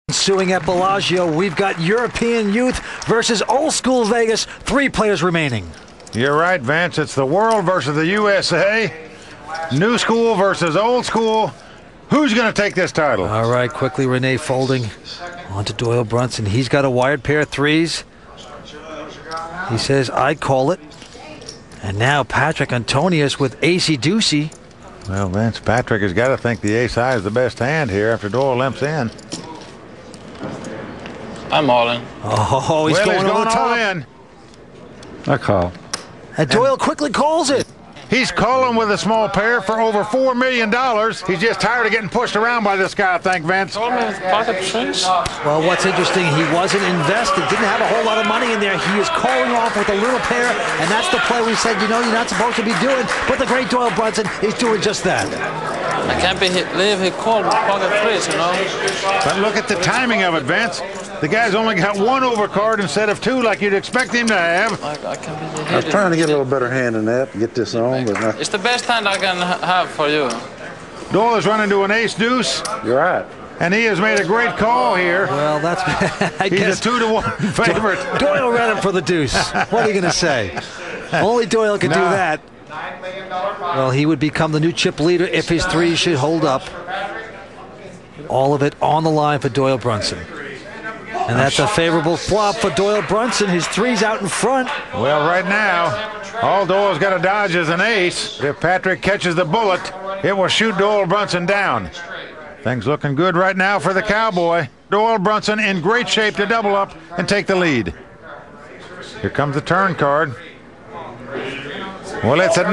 Ensuing at Bellagio, we've got European youth versus old school Vegas. 3 players remaining. You're right, Vince. It's the world versus the USA. New school versus old school. Who's going to take this title? All right, quickly Renee folding onto Doyle Brunson. He's got a wired pair of threes. He says, I call it. And now Patrick Antonius with ace-deucey. Well, Vince, Patrick has got to think the ace-high is the best hand here after Doyle limps in. I'm all in. Oh, he's going over the top. All in. I call. And Doyle quickly calls it. He's calling with a small pair for over $4 million. He's just tired of getting pushed around by this guy, I think, Vince. Well, what's interesting, he wasn't invested, didn't have a whole lot of money in there. He is calling off with a little pair, and that's the play we said, you know, you're not supposed to be doing. But the great Doyle Brunson is doing just that. I can't believe he called with pocket threes, you know. But look at the timing of it, Vince. The guy's only got 1 overcard instead of 2 like you'd expect him to have. I was trying to get a little better hand than that and get this on, but not. It's the best hand I can have for you. Doyle is running to an ace-deuce. You're right. And he has made a great call here. Well, that's, I He's guess. a 2-to-1 favorite. Doyle read him for the deuce. What are you going to say? Only Doyle can do that. Well, he would become the new chip leader if his 3s should hold up. All of it on the line for Doyle Brunson. And that's a favorable flop for Doyle Brunson. His 3's out in front. Well, right now, all Doyle's got to dodge is an ace. If Patrick catches the bullet, it will shoot Doyle Brunson down. Things looking good right now for the Cowboy. Doyle Brunson in great shape to double up and take the lead. Here comes the turn card. Well, it's a 9.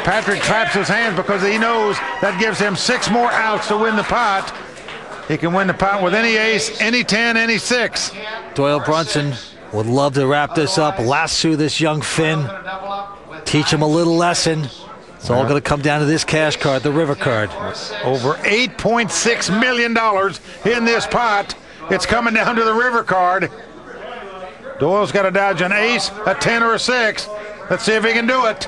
Patrick traps his hands because he knows that gives him 6 more outs to win the pot. He can win the pot with any ace, any 10, any 6. Doyle Brunson would love to wrap this up, lasso this young Finn, teach him a little lesson. It's all going to come down to this cash card, the river card. Over $8.6 million in this pot. It's coming down to the river card. Doyle's got to dodge an ace, a 10, or a 6. Let's see if he can do it.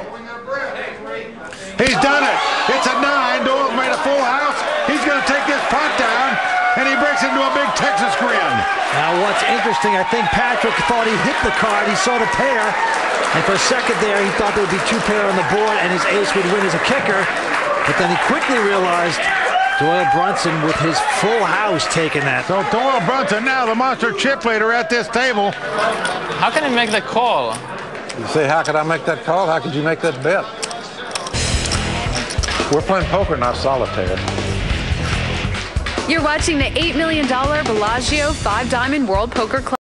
He's done it. It's a 9. Doyle's made a full house. He's going to take this pot down, and he breaks into a big Texas grin. Now, what's interesting, I think Patrick thought he hit the card. He saw the pair, and for a second there, he thought there would be 2 pair on the board, and his ace would win as a kicker. But then he quickly realized Doyle Brunson with his full house taking that. So Doyle Brunson now the monster chip leader at this table. How can he make the call? You say, how could I make that call? How could you make that bet? We're playing poker, not solitaire. You're watching the $8 million Bellagio 5 Diamond World Poker Club.